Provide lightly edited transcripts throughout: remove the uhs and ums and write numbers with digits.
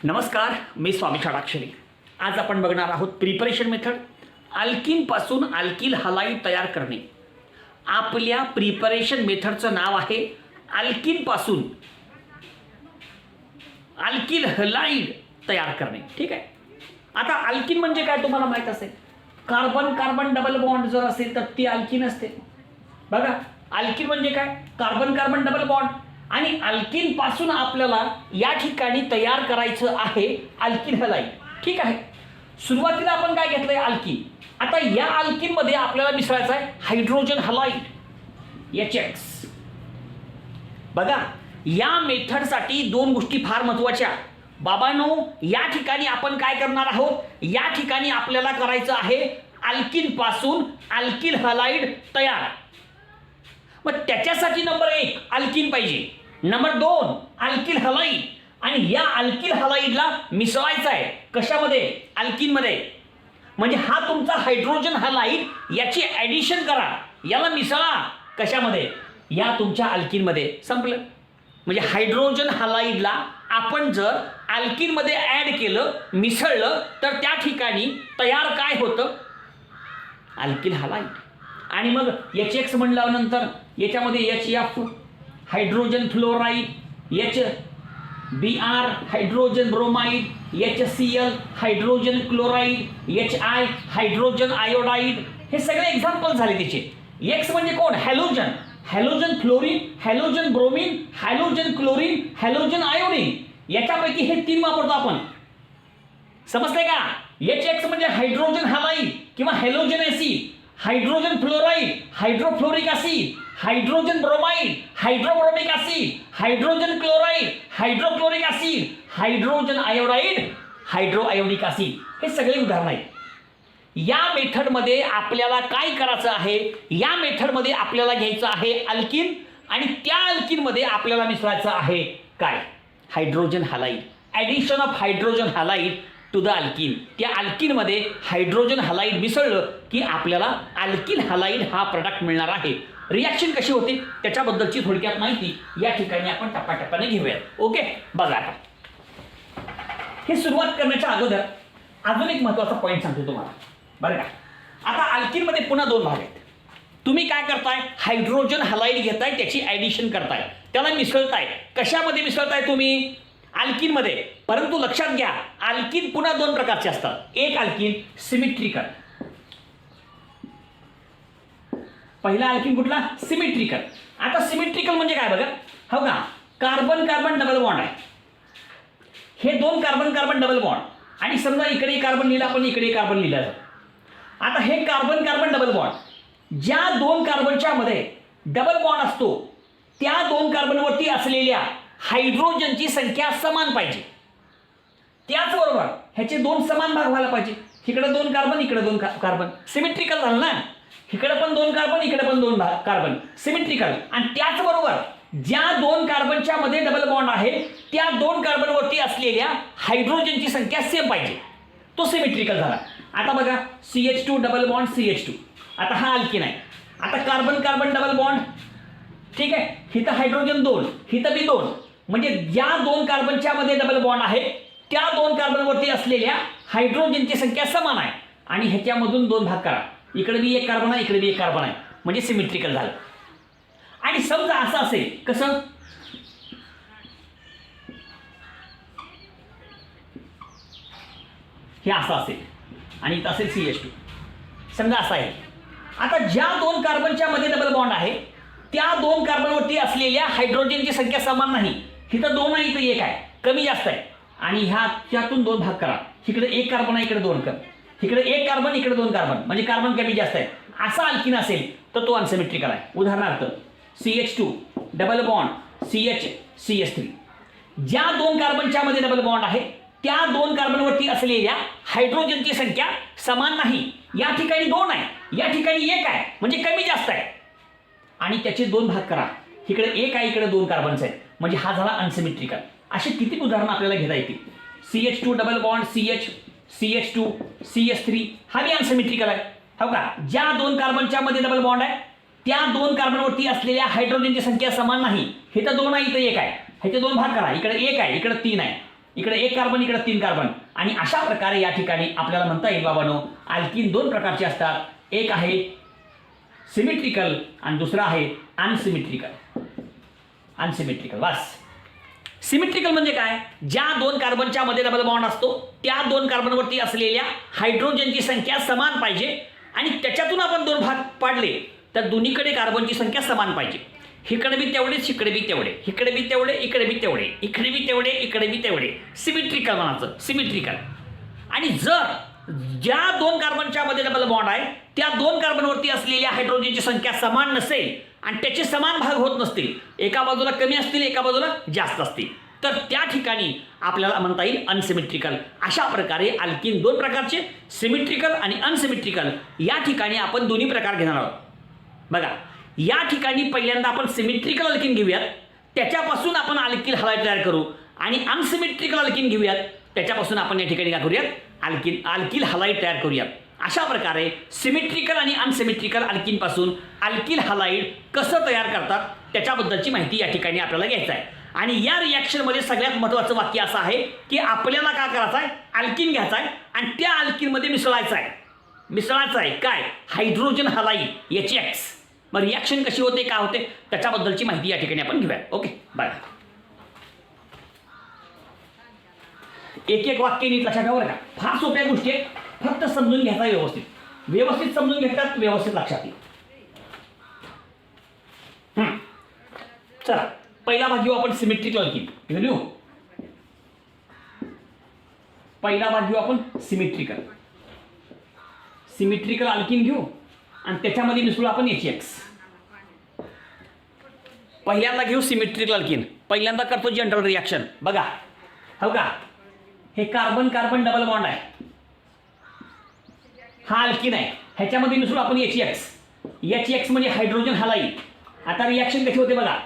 नमस्कार, मी स्वामी षडाक्षरी. आज आपण बघणार आहोत प्रिपरेशन मेथड. अल्किनपासून अल्किल हलाईड तयार करणे. आपल्या प्रिपरेशन मेथडचं नाव आहे अल्किनपासून अल्किल हलाईड तयार करणे. ठीक आहे. आता अल्किन म्हणजे काय तुम्हाला माहीत असेल. कार्बन कार्बन डबल बॉन्ड जर असेल तर ती अल्किन असते. बघा, अल्किन म्हणजे काय? Carbon carbon double bond. आणि अल्किन पासून आपल्याला या ठिकाणी तयार करायचं आहे अल्किल हलाईड. ठीक आहे. सुरुवातीला आपण काय घेतलंय? अल्किन. आता या अल्किन मध्ये आपल्याला मिसळायचं आहे हायड्रोजन हलाईड HX. बघा, या मेथडसाठी दोन गोष्टी फार महत्त्वाच्या. बाबांनो, या ठिकाणी आपण काय करणार आहोत? या ठिकाणी आपल्याला करायचं आहे अल्किन पासून अल्किल हलाईड तयार. मग त्याच्यासाठी नंबर 1 अल्किन पाहिजे, नंबर 2 अल्किल हलाईड. आणि या अल्किल हलाईडला मिसळायचं आहे कशामध्ये? अल्किनमध्ये. म्हणजे हा तुमचा हायड्रोजन हलाईड, याची ॲडिशन करा, याला मिसळा कशामध्ये? या तुमच्या अल्किनमध्ये. संपलं. म्हणजे हायड्रोजन हलाईडला आपण जर अल्किनमध्ये ॲड केलं, मिसळलं, तर त्या ठिकाणी तयार काय होतं? Alkyl halide. आणि मग HX म्हणल्यानंतर याच्यामध्ये HF hydrogen fluoride, HBr hydrogen bromide, HCl hydrogen chloride, HI hydrogen iodide. हे सगळे एक्झाम्पल झाले त्याचे. X म्हणजे कोण? Halogen. Halogen fluorine, halogen bromine, halogen chlorine, halogen iodine. याच्यापैकी हे 3 वापरतो आपण. समजतंय का? HX म्हणजे हायड्रोजन हलाईड किंवा halogen acid, hydrogen fluoride, hydrofluoric acid, hydrogen bromide, hydrobromic acid, hydrogen chloride, hydrochloric acid, hydrogen iodide, hydroionic acid. हे सगळे उदाहरण आहेत. या मेथडमध्ये आपल्याला काय करायचं आहे? या मेथडमध्ये आपल्याला घ्यायचं आहे अल्किन. आणि त्या अल्किनमध्ये आपल्याला मिसळायचं आहे काय? Hydrogen halide. Addition of hydrogen halide to the alkene. त्या अल्किनमध्ये हायड्रोजन हलाईड मिसळलं की आपल्याला अल्किल हलाईड हा प्रोडक्ट मिळणार आहे. रिॲक्शन कशी होते त्याच्याबद्दलची थोडक्यात माहिती या ठिकाणी आपण टप्प्याटप्प्याने घेऊयात. ओके, बघा. आता हे सुरुवात करण्याच्या अगोदर अजून एक महत्त्वाचा पॉईंट सांगतो तुम्हाला, बरं का. आता अल्किनमध्ये पुन्हा 2 भाग आहेत. तुम्ही काय करताय? हायड्रोजन हलाईड घेताय, त्याची ॲडिशन करताय, त्याला मिसळताय. कशामध्ये मिसळताय तुम्ही? अल्किनमध्ये. परंतु लक्षात घ्या, अल्किन पुन्हा 2 प्रकारचे असतात. एक अल्किन सिमेट्रिकल. पहिला अल्किन कुठला? सिमेट्रिकल. आता सिमेट्रिकल म्हणजे काय बघा. हो का, कार्बन कार्बन डबल बॉन्ड आहे. हे 2 कार्बन कार्बन डबल बॉन्ड. आणि समजा इकडे कार्बन लिहिला, आपण इकडे कार्बन लिहिलं. आता हे कार्बन कार्बन डबल बॉन्ड, ज्या 2 कार्बनच्या मध्ये डबल बॉन्ड असतो त्या 2 कार्बनवरती असलेल्या हायड्रोजनची संख्या समान पाहिजे. त्याचबरोबर ह्याचे 2 समान भाग व्हायला पाहिजे. इकडे 2 कार्बन, इकडे 2 कार्बन. सिमेट्रिकल झालं ना. इकडे पण 2 कार्बन, इकडे पण 2 कार्बन. सिमेट्रिकल. आणि त्याचबरोबर ज्या 2 कार्बनच्या मध्ये डबल बॉन्ड आहे त्या 2 कार्बनवरती असलेल्या हायड्रोजनची संख्या सेम पाहिजे. तो सिमेट्रिकल झाला. आता बघा, CH2 डबल बॉन्ड CH2. आता हा अल्किन आहे. आता कार्बन कार्बन डबल बॉन्ड. ठीक आहे. हिथं हायड्रोजन 2, हिथं बी 2. म्हणजे ज्या 2 कार्बनच्या मध्ये डबल बॉन्ड आहे त्या 2 कार्बनवरती असलेल्या हायड्रोजनची संख्या समान आहे. आणि ह्याच्यामधून 2 भाग करा. इकडे बी 1 कार्बन आहे, इकडे बी 1 कार्बन आहे. म्हणजे सिमेट्रिकल झालं. आणि समजा असं असेल, कसं? हे असं असेल आणि इथं असेल CH2. समजा असं आहे. आता ज्या 2 कार्बनच्या मध्ये डबल बॉन्ड आहे त्या 2 कार्बनवरती असलेल्या हायड्रोजनची संख्या समान नाही. इथं 2 आहे, इथं 1 आहे, कमी जास्त आहे. आणि ह्याच्यातून 2 भाग करा. इकडे 1 कार्बन आहे, इकडे 2 कार्बन. इकडे 1 कार्बन, इकडे 2 कार्बन. म्हणजे कार्बन कमी जास्त आहे. असा अल्किन असेल तर तो अनसिमेट्रिकल आहे. उदाहरणार्थ CH2 डबल बॉन्ड CH3. ज्या 2 कार्बनच्या मध्ये डबल बॉन्ड आहे त्या 2 कार्बनवरती असलेल्या हायड्रोजनची संख्या समान नाही. या ठिकाणी 2 आहे, या ठिकाणी 1 आहे, म्हणजे कमी जास्त आहे. आणि त्याचे 2 भाग करा. इकडे 1 आहे, इकडे 2 कार्बन्स आहेत. म्हणजे हा झाला अनसिमेट्रिकल. अशी किती उदाहरणं आपल्याला घेता येतील. CH2 double bond CH2 CH3 हा बी अनसिमेट्रिकल आहे. हो का. ज्या 2 कार्बनच्या मध्ये डबल बॉन्ड आहे त्या 2 कार्बनवरती असलेल्या हायड्रोजनची संख्या समान नाही. इथं 2 आहे, इथं 1 आहे. ह्याचे 2 भाग करा. इकडे 1 आहे, इकडे 3 आहे. इकडे 1 कार्बन, इकडे 3 कार्बन. आणि अशा प्रकारे या ठिकाणी आपल्याला म्हणता येईल बाबांनो, अल्किन 2 प्रकारचे असतात. एक आहे सिमेट्रिकल आणि दुसरा आहे अनसिमेट्रिकल. अनसिमेट्रिकल बस. सिमेट्रिकल म्हणजे काय? ज्या 2 कार्बनच्या मध्ये डबल बॉन्ड असतो त्या 2 कार्बनवरती असलेल्या हायड्रोजनची संख्या समान पाहिजे आणि त्याच्यातून आपण 2 भाग पाडले तर दोन्हीकडे कार्बनची संख्या समान पाहिजे. इकडे बी तेवढेच, इकडे बी तेवढे, इकडे बी तेवढे, इकडे बी तेवढे, इकडे बी तेवढे, इकडे बी तेवढे. सिमेट्रिकल म्हणायचं, सिमेट्रिकल. आणि जर ज्या 2 कार्बनच्या मध्ये डबल बॉन्ड आहे त्या 2 कार्बनवरती असलेल्या हायड्रोजनची संख्या समान नसेल आणि त्याचे समान भाग होत नसतील, एका बाजूला कमी असतील एका बाजूला जास्त असतील, तर त्या ठिकाणी आपल्याला म्हणता येईल अनसिमेट्रिकल. अशा प्रकारे अल्किन 2 प्रकारचे, सिमेट्रिकल आणि अनसिमेट्रिकल. या ठिकाणी आपण दोन्ही प्रकार घेणार आहोत. बघा, या ठिकाणी पहिल्यांदा आपण सिमेट्रिकल अल्किन घेऊयात, त्याच्यापासून आपण अल्किल हलाईड तयार करू. आणि अनसिमेट्रिकल अल्किन घेऊयात, त्याच्यापासून आपण या ठिकाणी काय करूयात, अल्किल हलाईड तयार करूयात. अशा प्रकारे सिमेट्रिकल आणि अनसिमेट्रिकल अल्किनपासून अल्किल हलाईड कसं तयार करतात त्याच्याबद्दलची माहिती या ठिकाणी आपल्याला घ्यायचं आहे. आणि या रिॲक्शनमध्ये सगळ्यात महत्त्वाचं वाक्य असं आहे की आपल्याला काय करायचं आहे, अल्किन घ्यायचा आहे आणि त्या अल्किनमध्ये मिसळायचं आहे काय, हायड्रोजन हलाईड HX. मग रिॲक्शन कशी होते, काय होते त्याच्याबद्दलची माहिती या ठिकाणी आपण घेऊया. ओके, बघा, एक वाक्य नीट लक्षात ठेवा. फार सोप्या गोष्टी आहेत, फक्त समजून घ्यायचा व्यवस्थित समजून घेतात, व्यवस्थित लक्षात येईल. चला, पहिला भाग घेऊ आपण सिमेट्रिकल अल्किन. लिहू, पहिला भाग घेऊ आपण सिमेट्रिकल अल्किन घेऊ आणि त्याच्यामध्ये मिसळू आपण HX. पहिल्यांदा घेऊ सिमेट्रिकल अल्किन. पहिल्यांदा करतो जनरल रिॲक्शन. बघा, हो का, हे कार्बन कार्बन डबल बॉन्ड आहे, हा अल्किन आहे, ह्याच्यामध्ये मिसळू आपण HX म्हणजे हायड्रोजन हलाईड. आता रिॲक्शन कशी होते बघा,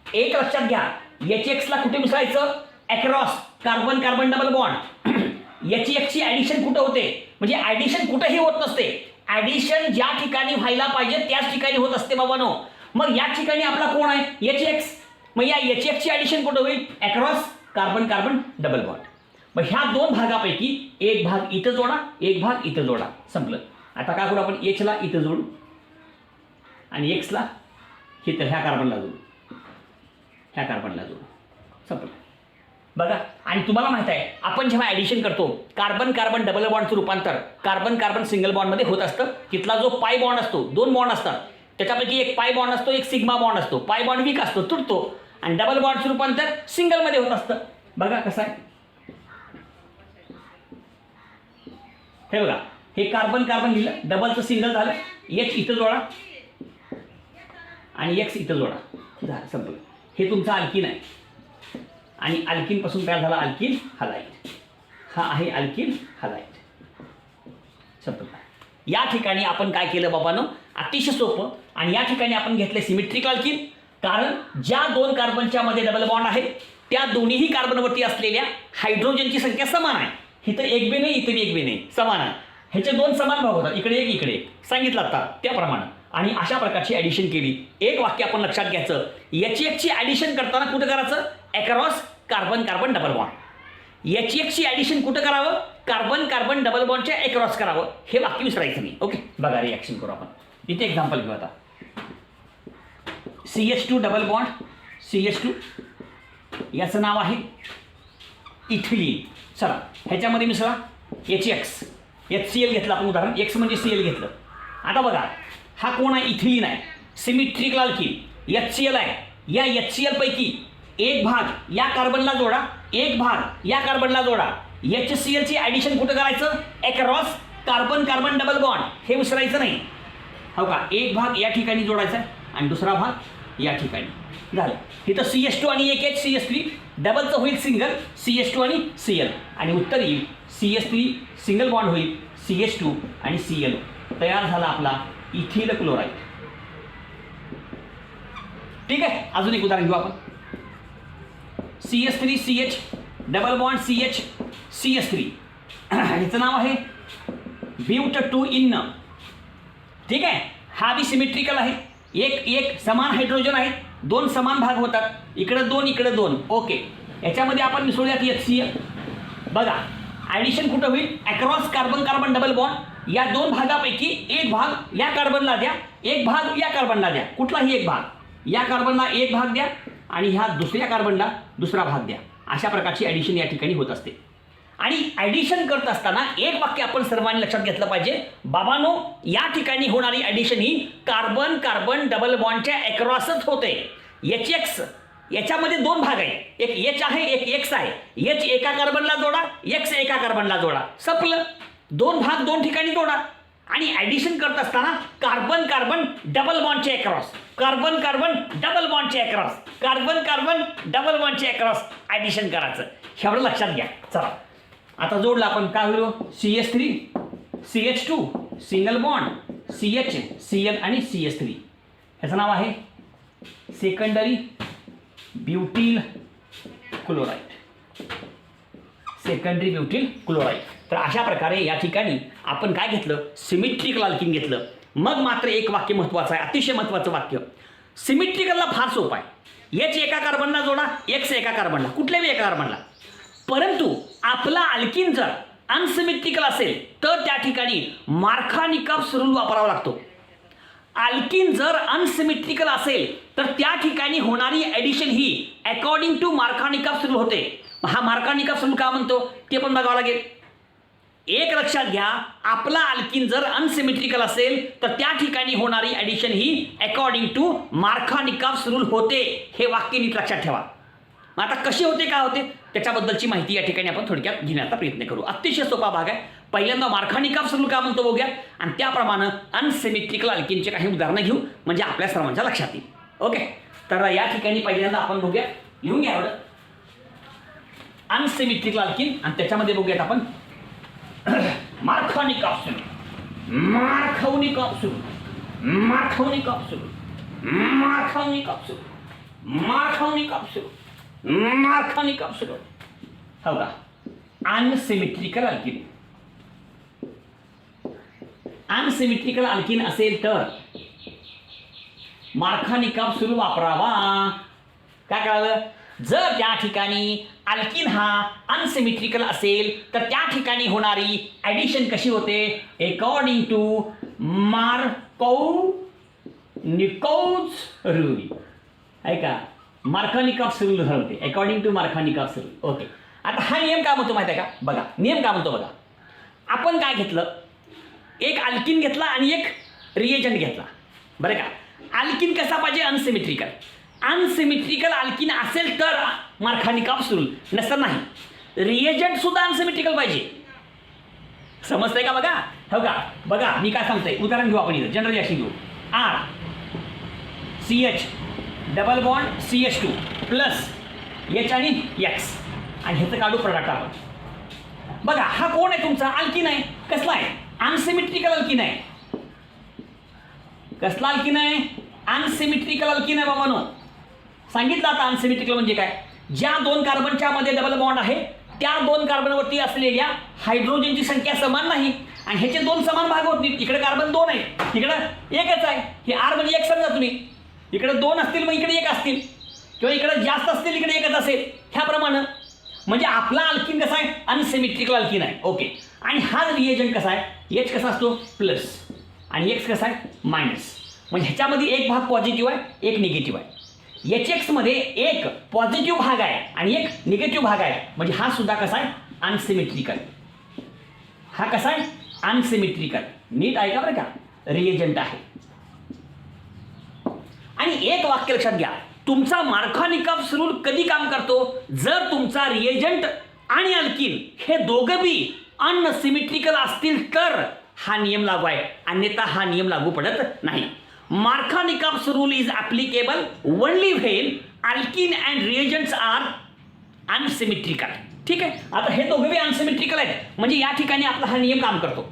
एक लक्षात घ्या, HX ला कुठे मिसळायचं, across carbon carbon double bond. HX ची ऍडिशन कुठं होते, म्हणजे ऍडिशन कुठेही होत नसते, ऍडिशन ज्या ठिकाणी व्हायला पाहिजे त्याच ठिकाणी होत असते बाबांनो. मग या ठिकाणी आपला कोण आहे, HX. मग या HX ची ऍडिशन कुठं होईल, across carbon carbon double bond. मग ह्या 2 भागापैकी एक भाग इथं जोडा, एक भाग इथं जोडा, संपलं. आता काय करू आपण, H ला इथं जोडू आणि X ला इथं ह्या कार्बनला जोडू, संपलं. बघा, आणि तुम्हाला माहित आहे आपण जेव्हा ॲडिशन करतो कार्बन कार्बन डबल बॉन्डचं रूपांतर कार्बन कार्बन सिंगल बॉन्डमध्ये होत असतं. तिथला जो पाय बॉन्ड असतो, 2 बॉन्ड असतात, त्याच्यापैकी एक पाय बॉन्ड असतो, एक सिग्मा बॉन्ड असतो. पाय बॉन्ड वीक असतो, तुटतो, आणि डबल बॉन्डचं रूपांतर सिंगलमध्ये होत असतं. बघा कसं आहे, हे बघा, हे कार्बन कार्बन लिहिलं, डबलचं सिंगल झालं, H इथं जोडा आणि X इथं जोडा, झालं, संपलं. हे तुमचं अल्किन आहे आणि अल्किन पासून तयार झाला अल्किल हलाईड. हा आहे अल्किल हलाईड, संपलं. या ठिकाणी आपण काय केलं बाबांनो, अतिशय सोपं. आणि या ठिकाणी आपण घेतले सिमेट्रिकल अल्किन, कारण ज्या 2 कार्बनच्या मध्ये डबल बॉन्ड आहे त्या दोन्हीही कार्बनवरती असलेल्या हायड्रोजनची संख्या समान आहे. इथं एक बी नाही, इथं बी एक बी नाही, समान आहे. ह्याचे 2 समान भाग होतात, इकडे एक इकडे एक, सांगितलं आता त्याप्रमाणे. आणि अशा प्रकारची ॲडिशन केली. एक वाक्य आपण लक्षात घ्यायचं, HX ची ॲडिशन करताना कुठं करायचं, across carbon carbon double bond. HX ची ॲडिशन कुठं करावं, कार्बन कार्बन डबल बॉन्डच्या अक्रॉस करावं. हे वाक्य विसरायचं नाही. ओके, बघा रिॲक्शन करू आपण. इथे एक्झाम्पल घेऊ आता. CH2 डबल बॉन्ड, CH2, याचं नाव आहे इथिलीन. चला, ह्याच्यामध्ये मिसळा HX, HCl घेतलं आपण उदाहरण, X म्हणजे Cl घेतलं. आता बघा, हा कोण आहे, इथिलीन आहे, सिमेट्रिकल अल्किन, HCl आहे. या HCl पैकी एक भाग या कार्बनला जोडा, एक भाग या कार्बनला जोडा. HCl ची ॲडिशन कुठं करायचं, across carbon carbon double bond. हे विसरायचं नाही, हो का. एक भाग या ठिकाणी जोडायचा आणि दुसरा भाग या ठिकाणी, झालं. इथं CH2 आणि एक H, CH3, डबलचं होईल सिंगल, CH2 आणि Cl, आणि उत्तर येईल CH3 सिंगल बॉन्ड होईल CH2 आणि Cl. तयार झाला आपला इथिल क्लोराईड. ठीक आहे, अजून एक उदाहरण घेऊ आपण. CH3 CH double bond CH CH3, ह्याचं नाव आहे ब्यूट2 ठीक आहे. हा बी सिमेट्रिकल आहे, एक समान हायड्रोजन आहे, 2 समान भाग होतात, इकडे 2 इकडे 2. ओके, याच्यामध्ये आपण मिसळूयात HCl. बघा ॲडिशन कुठं होईल, across carbon carbon double bond, या दोन भागापैकी एक भाग या कार्बनला द्या, एक भाग या कार्बनला द्या, कुठलाही एक भाग, या कार्बनला एक भाग द्या आणि ह्या दुसऱ्या कार्बनला दुसरा भाग द्या. अशा प्रकारची ॲडिशन या ठिकाणी होत असते. आणि ॲडिशन करत असताना एक वाक्य आपण सर्वांनी लक्षात घेतलं पाहिजे, बाबांनो या ठिकाणी होणारी ॲडिशन ही कार्बन कार्बन डबल बॉन्डच्या अक्रॉसच होते. HX याच्यामध्ये दोन भाग आहेत, एक H आहे एक X आहे. H एका कार्बनला जोडा, X एका कार्बनला जोडा, संपलं. दोन भाग दोन ठिकाणी जोडा. आणि ॲडिशन करत असताना कार्बन कार्बन डबल बॉन्डचे अक्रॉस, कार्बन कार्बन डबल बॉन्डचे अक्रॉस, कार्बन कार्बन डबल बॉन्डचे अक्रॉस ॲडिशन करायचं. एवढं लक्षात घ्या. चला आता जोडलं आपण, काय होईल, CH3 CH2 single bond CH Cl आणि CH3. ह्याचं नाव आहे सेकंडरी ब्युटिल क्लोराईड, सेकंडरी ब्युटिल क्लोराईड. तर अशा प्रकारे या ठिकाणी आपण काय घेतलं, सिमेट्रिकल अल्किन घेतलं. मग मात्र एक वाक्य महत्त्वाचं आहे, अतिशय महत्त्वाचं वाक्य. सिमेट्रिकलला फार सोपं आहे. H एका कार्बनला जोडा, X एका कार्बनला, कुठल्याही एका कार्बनला. परंतु आपला अल्किन जर अनसिमेट्रिकल असेल तर त्या ठिकाणी मार्कानिकॉफ रूल वापरावा लागतो. अल्किन जर अनसिमेट्रिकल असेल तर त्या ठिकाणी होणारी ॲडिशन ही अकॉर्डिंग टू मार्कानिकॉफ रूल होते. हा मार्कानिकॉफ रूल का म्हणतो ते पण बघावं लागेल. एक लक्षात घ्या, आपला अल्किन जर अनसिमेट्रिकल असेल तर त्या ठिकाणी होणारी ॲडिशन ही अकॉर्डिंग टू मार्कानिकॉफ रूल होते. हे वाक्य नीट लक्षात ठेवा. आता कशी होते काय होते त्याच्याबद्दलची माहिती या ठिकाणी आपण थोडक्यात घेण्याचा प्रयत्न करू. अतिशय सोपा भाग आहे. पहिल्यांदा मार्कानिकॉफ रूल का म्हणतो बघूया आणि त्याप्रमाणे अनसिमेट्रिकल अल्किनचे काही उदाहरणं घेऊ म्हणजे आपल्या सर्वांच्या लक्षात येईल. ओके, तर या ठिकाणी पहिल्यांदा आपण बघूया, लिहून घ्या एवढं अनसिमेट्रिकल अल्किन आणि त्याच्यामध्ये बघूयात आपण Markovnikov rule, Markovnikov rule, Markovnikov rule, Markovnikov rule, Markovnikov rule, Markovnikov rule. हो का, अनसिमेट्रिकल अल्किन, अनसिमेट्रिकल अल्किन असेल तर मार्कानिकॉफ रूल वापरावा. काय कळालं, जर त्या ठिकाणी अल्किन हा अनसिमेट्रिकल असेल तर त्या ठिकाणी होणारी ॲडिशन कशी होते, अकॉर्डिंग टू मार्कानिकॉफ रूल. आहे का, मार्कानिकॉफ रूल होते according to Markovnikov rule. Okay, आता हा नियम काय म्हणतो माहिती आहे का, बघा नियम काय म्हणतो बघा. आपण काय घेतलं, एक अल्किन घेतला आणि एक रिएजंट घेतला, बरं का. अल्किन कसा पाहिजे, अनसिमेट्रिकल. अनसिमेट्रिकल अल्किन असेल तर मार्कानिकॉफ रूल, नसतं नाही. रिएजंट सुद्धा अनसिमेट्रिकल पाहिजे. समजतंय का, बघा. हो का, बघा मी काय सांगतोय, उदाहरण घेऊ आपण इथं, जनरल रिएक्शन घेऊ. R CH double bond CH2 plus H आणि X आणि ह्याचं काढू प्रोडक्ट आपण. बघा हा कोण आहे, तुमचा अल्किन आहे. कसला आहे, अनसिमेट्रिकल अल्किन आहे. कसला अल्किन आहे, अनसिमेट्रिकल अल्किन आहे बाबांनो. सांगितलं आता अनसिमेट्रिकल म्हणजे काय, ज्या दोन कार्बनच्या मध्ये डबल बॉन्ड आहे त्या दोन कार्बनवरती असलेल्या हायड्रोजनची संख्या समान नाही आणि ह्याचे दोन समान भाग होत नाहीत. इकडे कार्बन दोन आहे, इकडे एकच आहे. हे R म्हणजे एक समजा तुम्ही, इकडे दोन असतील मग इकडे एक असतील, किंवा इकडे जास्त असतील इकडे एकच असेल, ह्याप्रमाणे. म्हणजे आपला अल्किन कसा आहे, अनसिमेट्रिकल अल्किन आहे. ओके, आणि हा रिएजंट कसा आहे, H कसा असतो प्लस आणि X कसा आहे मायनस. म्हणजे ह्याच्यामध्ये एक भाग पॉझिटिव्ह आहे एक निगेटिव्ह आहे. HX मध्ये एक पॉझिटिव्ह भाग आहे आणि एक निगेटिव्ह भाग आहे. म्हणजे हा सुद्धा कसा आहे, अनसिमेट्रिकल. हा कसा आहे, अनसिमेट्रिकल. नीट आहे का बरं का, रिएजंट आहे. आणि एक वाक्य लक्षात घ्या, तुमचा मार्कानिकॉफ रूल कधी काम करतो, जर तुमचा रिएजंट आणि अल्किन हे दोघं बी अनसिमेट्रिकल असतील तर हा नियम लागू आहे, अन्यथा हा नियम लागू पडत नाही. Markovnikov rule is applicable only when alkene and reagents are unsymmetrical. ठीक आहे, आता हे दोघं बी अनसिमेट्रिकल आहेत म्हणजे या ठिकाणी आपला हा नियम काम करतो.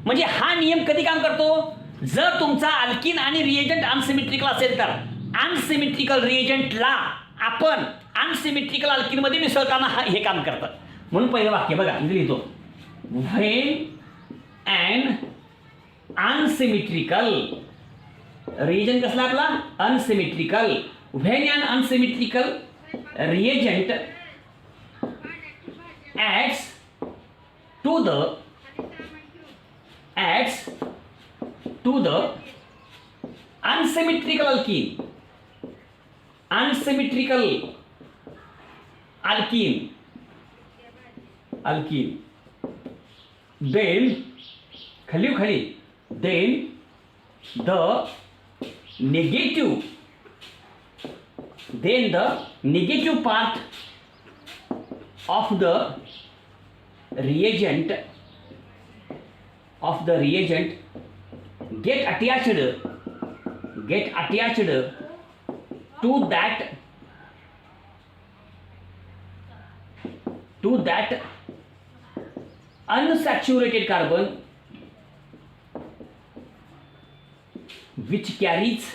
म्हणजे हा नियम कधी काम करतो, जर तुमचा अल्किन आणि रिएजंट अनसिमेट्रिकल असेल तर अनसिमेट्रिकल रिएजंटला आपण अनसिमेट्रिकल अल्किनमध्ये मिसळताना हे काम करतं. म्हणून पहिलं वाक्य बघा इथे लिहितो, व्हेन अँड अनसिमेट्रिकल रिएजंट कसला आपला, unsymmetrical. When and unsymmetrical reagent acts to the adds to the unsymmetrical alkene then the negative part of the reagent get attached to that unsaturated carbon which carries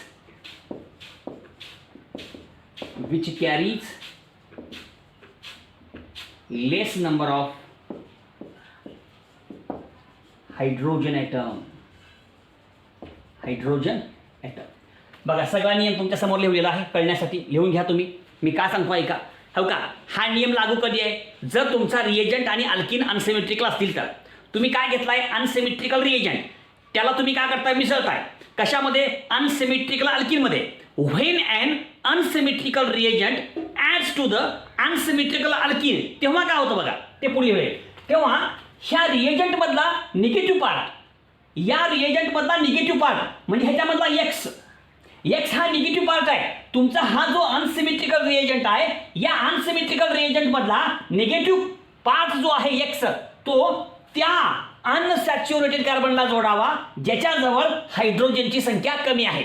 less number of hydrogen atom. बघा सगळा नियम तुमच्या समोर लिहिलेला आहे, कळण्यासाठी लिहून घ्या तुम्ही. मी का सांगतो ऐका. हो का, हा नियम लागू कधी आहे, जर तुमचा रिएजंट आणि अल्किन अनसिमेट्रिकल असतील तर. तुम्ही काय घेतलाय, अनसिमेट्रिकल रिएजंट, त्याला तुम्ही काय करताय, मिसळताय कशामध्ये, अनसिमेट्रिकल अल्किनमध्ये. When an unsymmetrical reagent adds to the unsymmetrical alkene, तेव्हा काय होतं बघा, ते पुढे होईल. तेव्हा ह्या रिएजंट मधला निगेटिव्ह पार्ट, या रिएजंट मधला निगेटिव्ह पार्ट म्हणजे ह्याच्यामधला एक्स हा निगेटिव्ह पार्ट आहे तुमचा. हा जो अनसिमेट्रिकल रिएजंट आहे, या अनसिमेट्रिकल रिएजंट मधला निगेटिव्ह पार्ट जो आहे एक्स, तो त्या अनसॅच्युरेटेड कार्बनला जोडावा ज्याच्याजवळ हायड्रोजनची संख्या कमी आहे.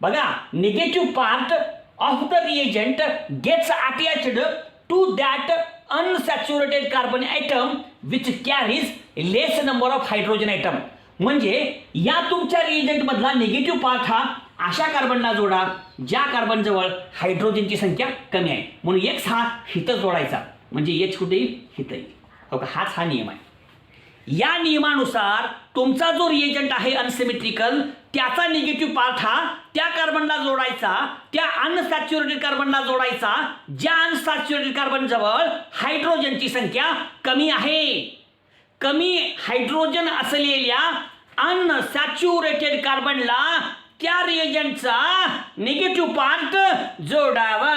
बघा, negative part of the reagent gets attached to that unsaturated carbon atom which carries less number of hydrogen atom. म्हणजे या तुमच्या रिएजंट मधला निगेटिव्ह पार्ट हा अशा कार्बनला जोडा ज्या कार्बन जवळ हायड्रोजनची संख्या कमी आहे. म्हणून एक्स हा हिथं जोडायचा, म्हणजे एच कुठे येईल, हिथं येईल. हो का, हाच हा नियम आहे. या नियमानुसार तुमचा जो रिएजंट आहे अनसिमेट्रिकल, त्याचा निगेटिव्ह पार्ट हा त्या कार्बनला जोडायचा, त्या अनसॅच्युरेटेड कार्बनला जोडायचा ज्या अनसॅच्युरेटेड कार्बन जवळ हायड्रोजनची संख्या कमी आहे. कमी हायड्रोजन असलेल्या अनसॅच्युरेटेड कार्बनला त्या रिएजंटचा निगेटिव्ह पार्ट जोडावा.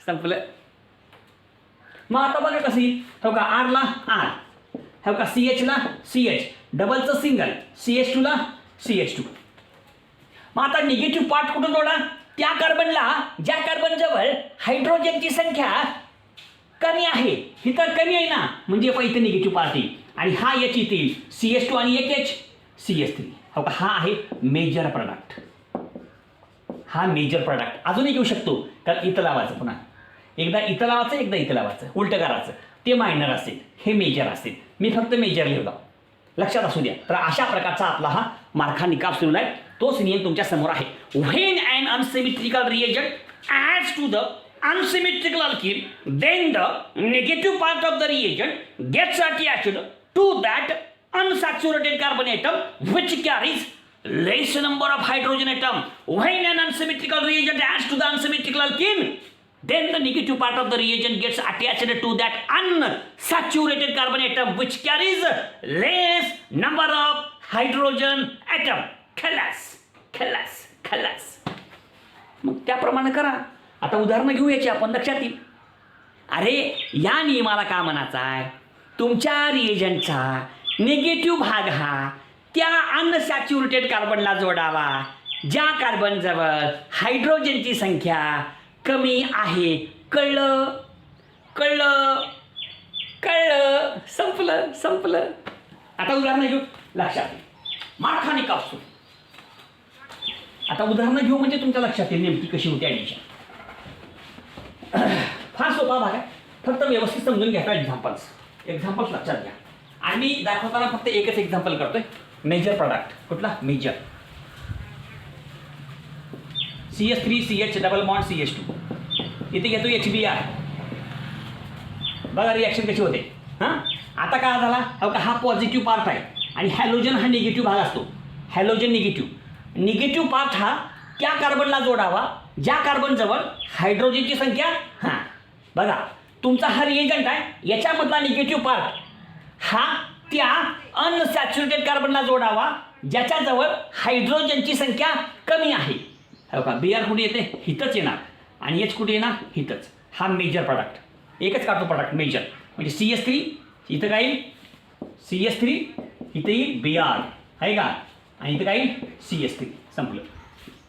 संपलं. मग आता बघा कशी, हो का, आर ला आर, हो का, CH ला CH, डबलचं सिंगल, CH2 ला CH2. मग आता निगेटिव्ह पार्ट कुठं जोडा, त्या कार्बनला ज्या कार्बन जवळ हायड्रोजनची संख्या कमी आहे. इथं कमी आहे ना, म्हणजे पण इथं निगेटिव्ह पार्ट येईल आणि हा एच येतील, CH2 आणि एक H, CH3. हो का, हा आहे मेजर प्रोडक्ट. हा मेजर प्रोडक्ट अजून एक येऊ शकतो, कारण इथं लावायचं, पुन्हा एकदा इथं लावायचं, एकदा इथं लावायचं, उलटं करायचं, ते मायनर असेल, हे मेजर असेल. मी फक्त मेजर लिहिला, लक्षात असू द्या. तर अशा प्रकारचा आपला हा मार्का निकाल सुरू आहे. तोच नियम तुमच्या समोर आहे. When an unsymmetrical reagent adds to the unsymmetrical alkene, then the negative part of the reagent gets attached to that unsaturated carbon atom which carries less number of hydrogen atom. When an unsymmetrical reagent adds to the unsymmetrical alkene, then the negative part of the reagent gets attached to that unsaturated carbon atom which carries less number of hydrogen atom. खलास. मग त्याप्रमाणे करा. आता उदाहरणं घेऊ याची आपण, लक्षात येईल. अरे या नियमाला का म्हणायचा आहे, तुमच्या रिएजंटचा निगेटिव्ह भाग हा त्या अनसॅच्युरेटेड कार्बनला जोडावा ज्या कार्बन जवळ हायड्रोजनची संख्या कमी आहे. कळलं. संपलं. आता उदाहरणं घेऊ, लक्षात येईल. मार्का निकाल सुरू. आता उदाहरणं घेऊ म्हणजे तुमच्या लक्षात येईल नेमकी कशी होती ॲडिशन. फार सोपा भाग आहे, फक्त व्यवस्थित समजून घ्या. एक्झाम्पल्स लक्षात घ्या. आणि मी दाखवताना फक्त एकच एक्झाम्पल करतोय, मेजर प्रोडक्ट. कुठला major, CH3 CH double bond CH2, इथे घेतो HBr. बघा रिॲक्शन कशी होते. हां, आता काय झाला, हो का, हा पॉझिटिव्ह पार्ट आहे आणि हॅलोजन हा निगेटिव्ह भाग असतो. हॅलोजन निगेटिव्ह पार्ट हा त्या कार्बनला जोडावा ज्या कार्बन जवळ हायड्रोजनची संख्या, हां बघा, तुमचा हा रिएजंट आहे, याच्यामधला निगेटिव्ह पार्ट हा त्या अनसॅच्युरेटेड कार्बनला जोडावा ज्याच्याजवळ हायड्रोजनची संख्या कमी आहे. हो का, Br कुठे येते, हिथंच येणार, आणि H कुठे येणार, हिथंच. हा मेजर प्रॉडक्ट, एकच काढतो प्रॉडक्ट मेजर, म्हणजे CH3 इथं काय येईल, CH3 इथं येईल Br आहे का, आणि इथं काय येईल CH3. संपलं.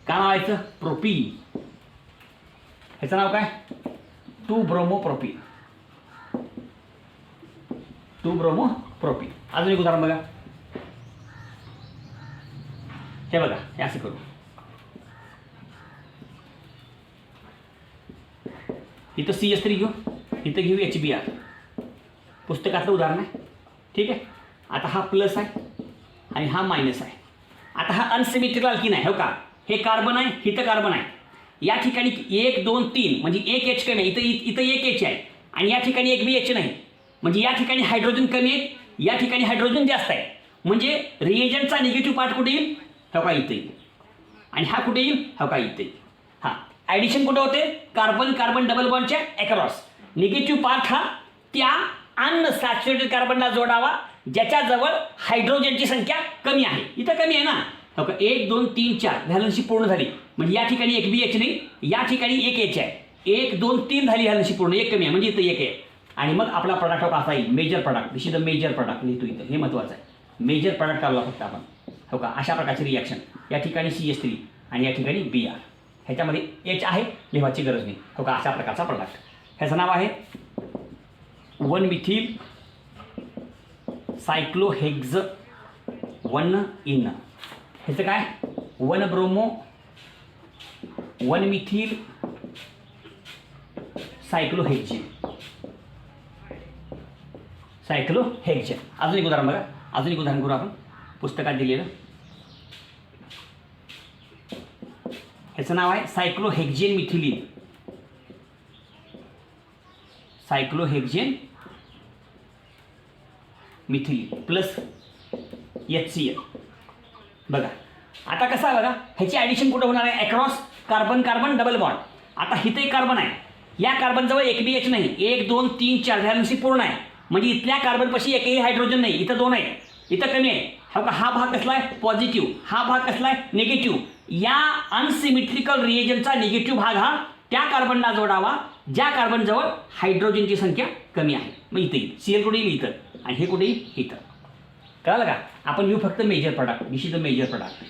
काय नाव यायचं, प्रोपीन. ह्याचं नाव काय, 2-ब्रोमोप्रोपीन. 2-ब्रोमोप्रोपीन. अजून एक उदाहरण बघा, हे बघा, हे असं करू. इथं CH3 घेऊ, इथं घेऊ HBr. पुस्तकातलं उदाहरण आहे, ठीक आहे. आता हा प्लस आहे आणि हा मायनस आहे. आता हा अनसिमेट्रिकल अल्किन आहे, हो का, हे कार्बन आहे, इथं कार्बन आहे. या ठिकाणी 1 2 3 म्हणजे एक H कमी आहे, इथं एक H आहे, आणि या ठिकाणी एक बी H नाही, म्हणजे या ठिकाणी हायड्रोजन कमी आहे, या ठिकाणी हायड्रोजन जास्त आहे. म्हणजे रिएजंटचा निगेटिव्ह पार्ट कुठे येईल, हो का, इथे येईल, आणि हा कुठे येईल, हो का, इथे येईल. हा ॲडिशन कुठे होते, कार्बन कार्बन डबल बॉन्डच्या अक्रॉस. निगेटिव्ह पार्ट हा त्या अनसॅच्युरेटेड कार्बनला जोडावा ज्याच्याजवळ हायड्रोजनची संख्या कमी आहे. इथं कमी आहे ना, हो का, 1 2 3 4 व्हॅलन्सी पूर्ण झाली, म्हणजे या ठिकाणी एक बी H नाही, या ठिकाणी एक H आहे. 1 2 3 झाली व्हॅलन्सी पूर्ण, एक कमी आहे, म्हणजे इथं एक आहे. आणि मग आपला प्रॉडक्ट असा येईल, major product. This is the major product, लिहितो इथं, हे महत्त्वाचं आहे. मेजर प्रॉडक्ट काढला फक्त आपण, हो का, अशा प्रकारची रिॲक्शन. या ठिकाणी CH3 आणि या ठिकाणी Br, ह्याच्यामध्ये H आहे, लिहायची गरज नाही, हो का, अशा प्रकारचा प्रॉडक्ट. ह्याचं नाव आहे 1-मिथिल सायक्लोहेक्झ 1-इन. ह्याचं काय, 1-ब्रोमो 1-मिथिल सायक्लोहेक्झेन. अजून एक उदाहरण बघा, अजून एक उदाहरण करू आपण, पुस्तकात दिलेलं. ह्याचं नाव आहे cyclohexane methylene. Cyclohexane methylene plus HCl. बघा आता कसं आहे बघा, ह्याची ॲडिशन कुठं होणार आहे, across carbon carbon double bond. आता इथे एक कार्बन आहे, या कार्बनजवळ एक बी H नाही, 1 2 3 4 व्हॅलन्सी पूर्ण आहे, म्हणजे इथल्या कार्बनपाशी एकही हायड्रोजन नाही, इथं 2 आहे, इथं कमी आहे, हो का. हा भाग कसला आहे, पॉझिटिव्ह, हा भाग कसला आहे, निगेटिव्ह. या अनसिमेट्रिकल रिएजंटचा निगेटिव्ह भाग हा त्या कार्बनला जोडावा ज्या कार्बनजवळ हायड्रोजनची संख्या कमी आहे. मग इथे येईल, Cl कुठे येईल, इथं, आणि हे कुठे येईल, इथं. कळलं का, आपण घेऊ फक्त major product. This is the major product,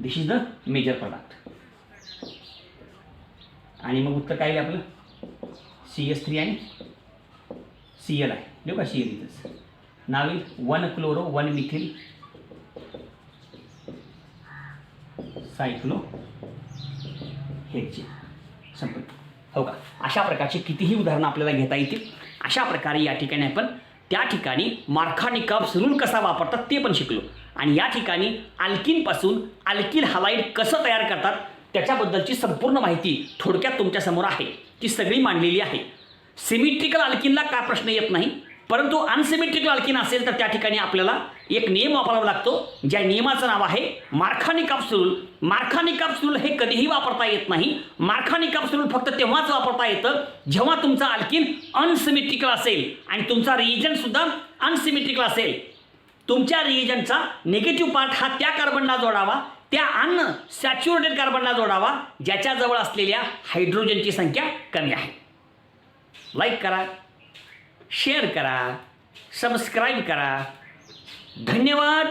this is the major product. आणि मग उत्तर काय येईल आपलं, CH3 आणि Cl आहे, देऊ का, Cl इथंच नाव येईल, 1-क्लोरो 1-मिथिल सायक्लोहेक्झेन. संपलं, हो का. अशा प्रकारचे कितीही उदाहरणं आपल्याला घेता येतील. अशा प्रकारे या ठिकाणी आपण त्या ठिकाणी मार्कानिकॉप्स रूल कसा वापरतात ते पण शिकलो, आणि या ठिकाणी अल्किनपासून अल्किल हलाईड कसं तयार करतात त्याच्याबद्दलची संपूर्ण माहिती थोडक्यात तुमच्यासमोर आहे, ती सगळी मांडलेली आहे. सिमेट्रिकल अल्किनला का प्रश्न येत नाही, परंतु अनसिमेट्रिकल अल्किन असेल तर त्या ठिकाणी आपल्याला एक नियम वापरावा लागतो, ज्या नियमाचं नाव आहे मार्कानिकॉप्स रूल. मार्कानिकॉप्स रूल हे कधीही वापरता येत नाही. मार्कानिकॉप्स रूल फक्त तेव्हाच वापरता येतं जेव्हा तुमचा अल्किन अनसिमेट्रिकल असेल आणि तुमचा रिएजंट सुद्धा अनसिमेट्रिकल असेल. तुमच्या रिएजंटचा निगेटिव्ह पार्ट हा त्या कार्बनला जोडावा, त्या अनसॅच्युरेटेड कार्बनला जोडावा ज्याच्याजवळ असलेल्या हायड्रोजनची संख्या कमी आहे. लाईक करा, शेअर करा, सबस्क्राईब करा. धन्यवाद.